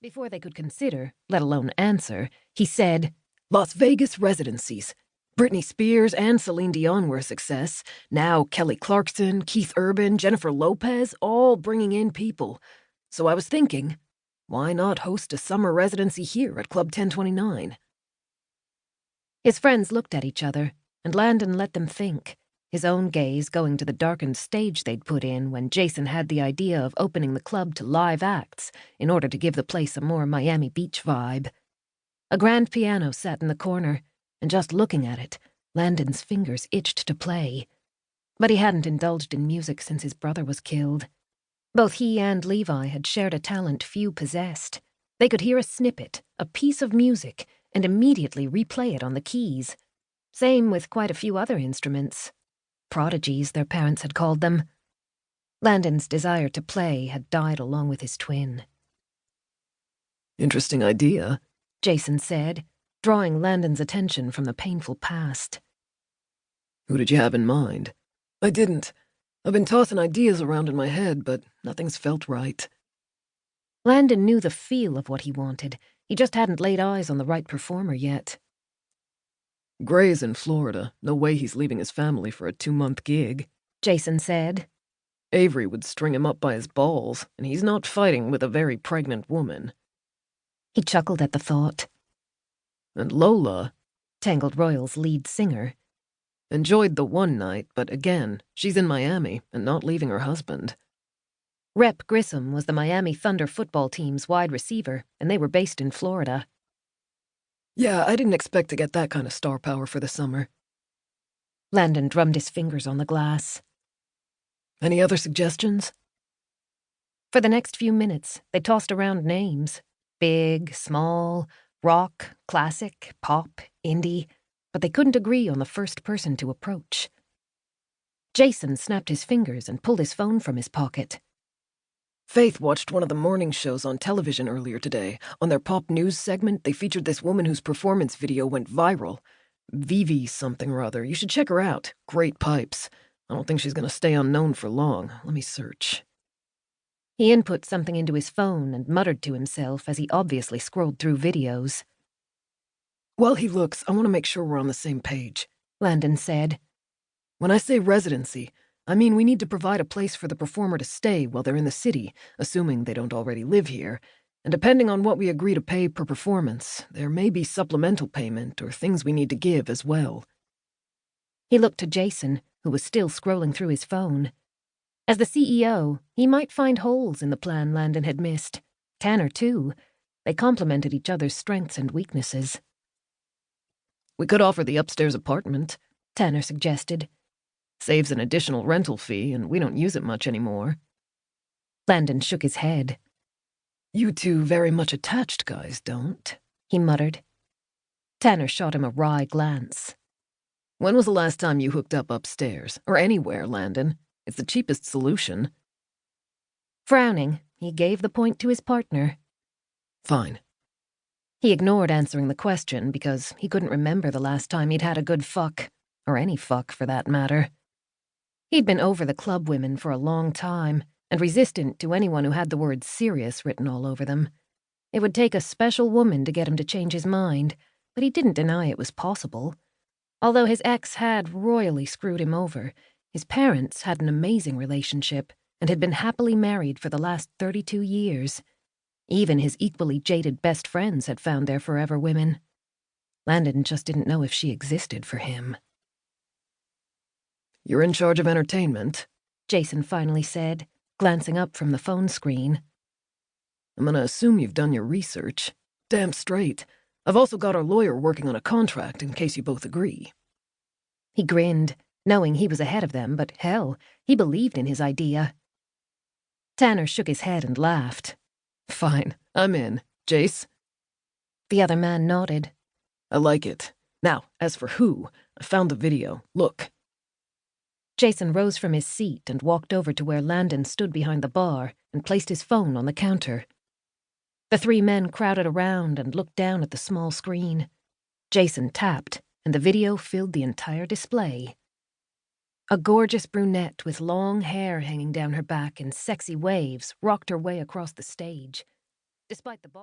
Before they could consider, let alone answer, he said, "Las Vegas residencies. Britney Spears and Celine Dion were a success. Now Kelly Clarkson, Keith Urban, Jennifer Lopez, all bringing in people. So I was thinking, why not host a summer residency here at Club 1029? His friends looked at each other, and Landon let them think, his own gaze going to the darkened stage they'd put in when Jason had the idea of opening the club to live acts in order to give the place a more Miami Beach vibe. A grand piano sat in the corner, and just looking at it, Landon's fingers itched to play. But he hadn't indulged in music since his brother was killed. Both he and Levi had shared a talent few possessed. They could hear a snippet, a piece of music, and immediately replay it on the keys. Same with quite a few other instruments. Prodigies, their parents had called them. Landon's desire to play had died along with his twin. "Interesting idea," Jason said, drawing Landon's attention from the painful past. "Who did you have in mind?" "I didn't. I've been tossing ideas around in my head, but nothing's felt right." Landon knew the feel of what he wanted. He just hadn't laid eyes on the right performer yet. "Gray's in Florida. No way he's leaving his family for a 2-month gig," Jason said. "Avery would string him up by his balls, and he's not fighting with a very pregnant woman." He chuckled at the thought. "And Lola," Tangled Royal's lead singer, "enjoyed the one night, but again, she's in Miami and not leaving her husband." Rep Grissom was the Miami Thunder football team's wide receiver, and they were based in Florida. "Yeah, I didn't expect to get that kind of star power for the summer." Landon drummed his fingers on the glass. "Any other suggestions?" For the next few minutes, they tossed around names. Big, small, rock, classic, pop, indie, but they couldn't agree on the first person to approach. Jason snapped his fingers and pulled his phone from his pocket. "Faith watched one of the morning shows on television earlier today. On their pop news segment, they featured this woman whose performance video went viral. Vivi something or other. You should check her out. Great pipes. I don't think she's going to stay unknown for long. Let me search." He input something into his phone and muttered to himself as he obviously scrolled through videos. "While he looks, I want to make sure we're on the same page," Landon said. "When I say residency, I mean we need to provide a place for the performer to stay while they're in the city, assuming they don't already live here. And depending on what we agree to pay per performance, there may be supplemental payment or things we need to give as well." He looked to Jason, who was still scrolling through his phone. As the CEO, he might find holes in the plan Landon had missed. Tanner, too. They complemented each other's strengths and weaknesses. "We could offer the upstairs apartment," Tanner suggested. "Saves an additional rental fee, and we don't use it much anymore." Landon shook his head. "You two very much attached guys don't," he muttered. Tanner shot him a wry glance. "When was the last time you hooked up upstairs? Or anywhere, Landon? It's the cheapest solution." Frowning, he gave the point to his partner. "Fine." He ignored answering the question because he couldn't remember the last time he'd had a good fuck, or any fuck for that matter. He'd been over the club women for a long time, and resistant to anyone who had the word serious written all over them. It would take a special woman to get him to change his mind, but he didn't deny it was possible. Although his ex had royally screwed him over, his parents had an amazing relationship and had been happily married for the last 32 years. Even his equally jaded best friends had found their forever women. Landon just didn't know if she existed for him. "You're in charge of entertainment," Jason finally said, glancing up from the phone screen. "I'm gonna assume you've done your research. Damn straight. I've also got our lawyer working on a contract in case you both agree." He grinned, knowing he was ahead of them, but hell, he believed in his idea. Tanner shook his head and laughed. "Fine, I'm in. Jace?" The other man nodded. "I like it. Now, as for who, I found the video. Look." Jason rose from his seat and walked over to where Landon stood behind the bar and placed his phone on the counter. The three men crowded around and looked down at the small screen. Jason tapped, and the video filled the entire display. A gorgeous brunette with long hair hanging down her back in sexy waves rocked her way across the stage. Despite the bulk